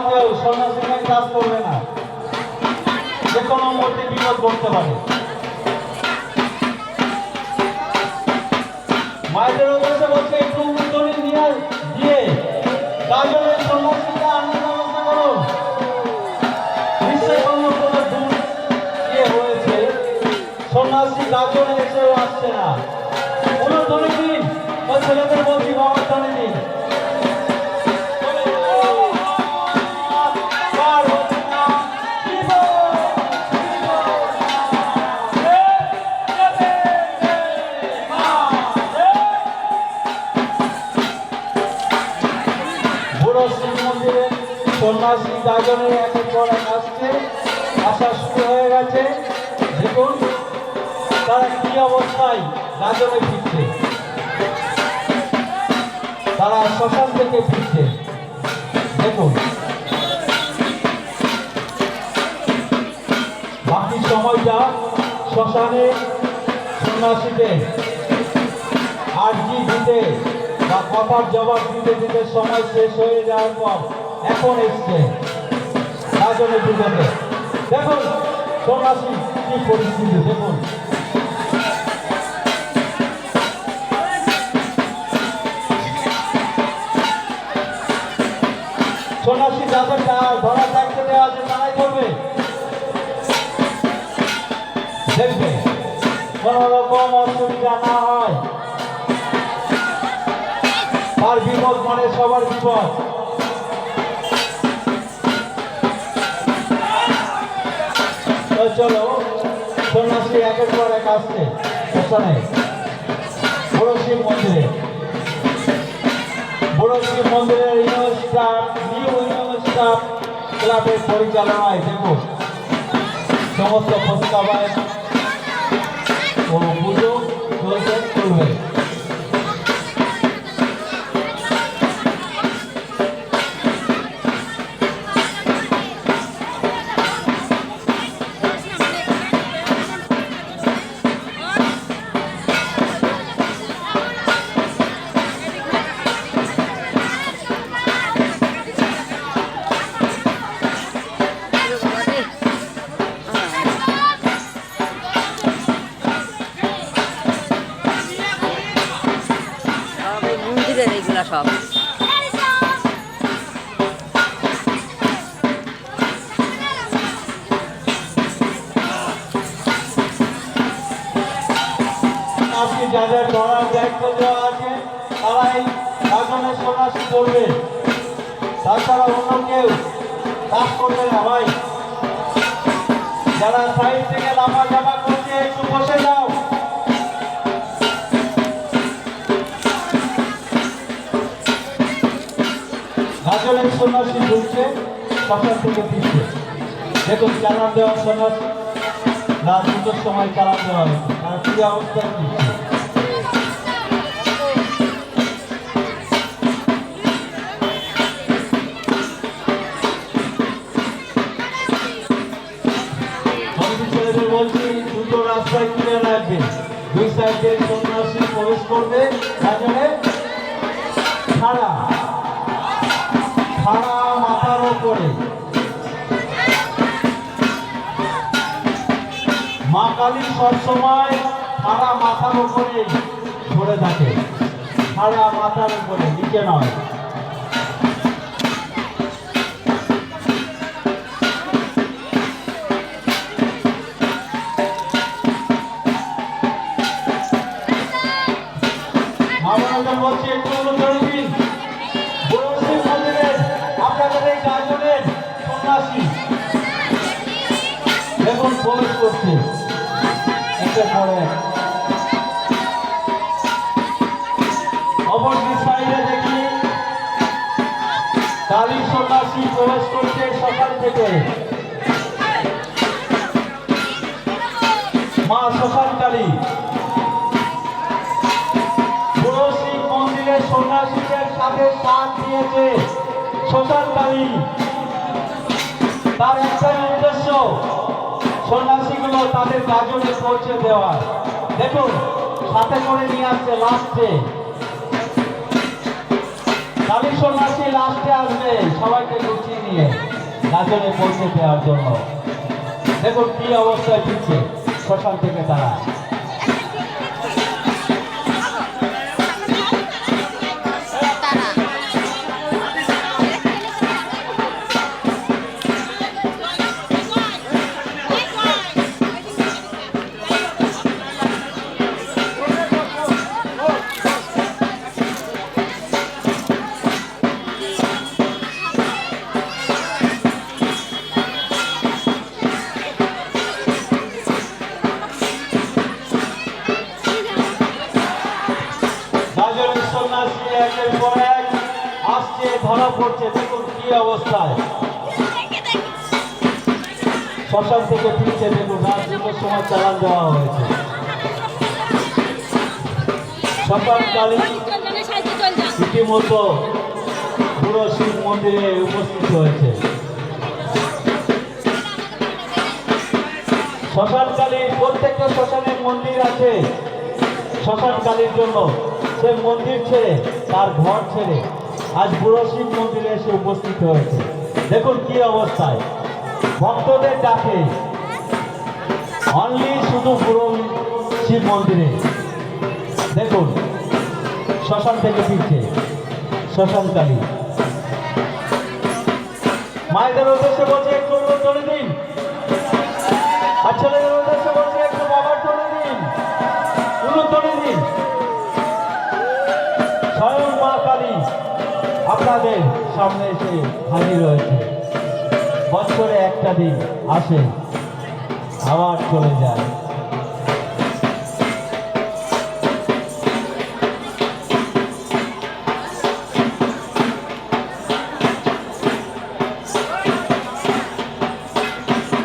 কেউ সন্ন্যাসীকে কাজ করবে না, যে কোনো মূর্তি বিপদ করতে পারে। মায়েদের উদ্দেশ্যে বলছে একটু উত্তরী দিয়ে গাজনের সন্ন্যাসীকে আনার ব্যবস্থা করুন। নিশ্চয়ই কোনো দূর ইয়ে হয়েছে, সন্ন্যাসী গাজনে এসেও আসছে না। উলুধ্বনি দিন, ওই ছেলেদের বলছি বাবার ধ্বনি দিন। সন্ন্যাসী গাজনে একের পর এক আসছে, আসা শুরু হয়ে গেছে। দেখুন তারা কি অবস্থায় গাজনে ফিরছে, তারা শ্মশান থেকে ফিরছে। দেখুন বাকি সময়টা শ্মশানে সন্ন্যাসীদের আর্জি দিতে বা কথার জবাব দিতে দিতে সময় শেষ হয়ে যাওয়ার পর এখন এসছে গাজনের দুজনে। দেখুন সন্ন্যাসী কি পরিস্থিতি, দেখুন সন্ন্যাসী যাদের ধরা দায়িত্ব দেওয়া আছে তারাই করবে। দেখবে কোন রকম অসুবিধা না হয়, তার বিপদ মানে সবার বিপদ। চলো সন্ন্যাসী একের পর এক আসছে শ্মশানে বড় শিব মন্দিরে। বড় শিব মন্দিরের নিউ স্টাফ ক্লাবের পরিচালনায় দেখো সমস্ত প্রস্তাবায় ও পুজো চলবে। এগুলা সব যাদের ধরার দায়িত্ব দেওয়া আছে তারাই গাজনের সন্ন্যাসী করবে, তাছাড়া অন্য কেউ কাজ করবে না। ভাই যারা সাইড থেকে লাফা জামা করছে একটু বসে যাও। গাজনের সন্ন্যাসী ঢুকছে, শ্মশান থেকে ফিরছে। দেখুন চালান দেওয়া সন্ন্যাসী রাত 2টার সময় চালান দেওয়া হয়েছে, তারা কি অবস্থায় ফিরছে। বলছি দুটো রাস্তায় কিনে রাখবেন, দুই সাইডে সন্ন্যাসী প্রবেশ করবে গাজনে খাড়া মাথার উপরে। মা কালী সবসময় খাড়া মাথার উপরে ধরে থাকে, খাড়া মাথার উপরে, নিচে নয়। বলছি একটু অনুসরণ দিন। বড় শিব মন্দিরের আপনাদের এই গাজনের সন্ন্যাসী দেখুন প্রবেশ করছে একের পরে। অপরটি সাইডে দেখি কালী সন্ন্যাসী প্রবেশ করছে সকাল থেকে। মা শ্মশান কালী সন্ন্যাসীদের সাথে সাথ দিয়েছে শ্মশান কালী। তার একটাই উদ্দেশ্য সন্ন্যাসীগুলো তাদের গাজনে পৌঁছে দেওয়া। দেখুন সাথে করে নিয়ে আসছে লাস্টে কালী সন্ন্যাসী লাস্টে আসবে সবাইকে গুছিয়ে নিয়ে গাজনে পৌঁছে দেওয়ার জন্য। দেখুন কি অবস্থায় ফিরছে শ্মশান থেকে তারা। গাজনের সন্ন্যাসী একের পর এক আসছে, ধরা পড়ছে। দেখুন কি অবস্থায় শ্মশান থেকে ফিরছে। দেখুন রাত দুটোর সময় চালান দেওয়া হয়েছে। শ্মশানকালী রীতিমতো পুরো শিব মন্দিরে উপস্থিত হয়েছে। শ্মশানকালী প্রত্যেকটা শ্মশানের মন্দির আছে। শ্মশানকালীর জন্য সে মন্দির ছেড়ে, তার ঘর ছেড়ে আজ বুড়ো শিব মন্দিরে এসে উপস্থিত হয়েছে। দেখুন কি অবস্থায় ভক্তদের ডাকে অনলি শুধু বুড়ো শিব মন্দিরে। দেখুন শ্মশান থেকে ফিরছে শ্মশানকালী। মায়েদের উদ্দেশ্যে বলছে একটু চলে দিন, আর ছেলেদের উদ্দেশ্যে বলছে একটু বাবার চলে দিন, চলে দিন। স্বয়ং মা কালী আপনাদের সামনে এসে হাজির হয়েছে। বছরে একটা দিন আসে, আবার চলে যায়।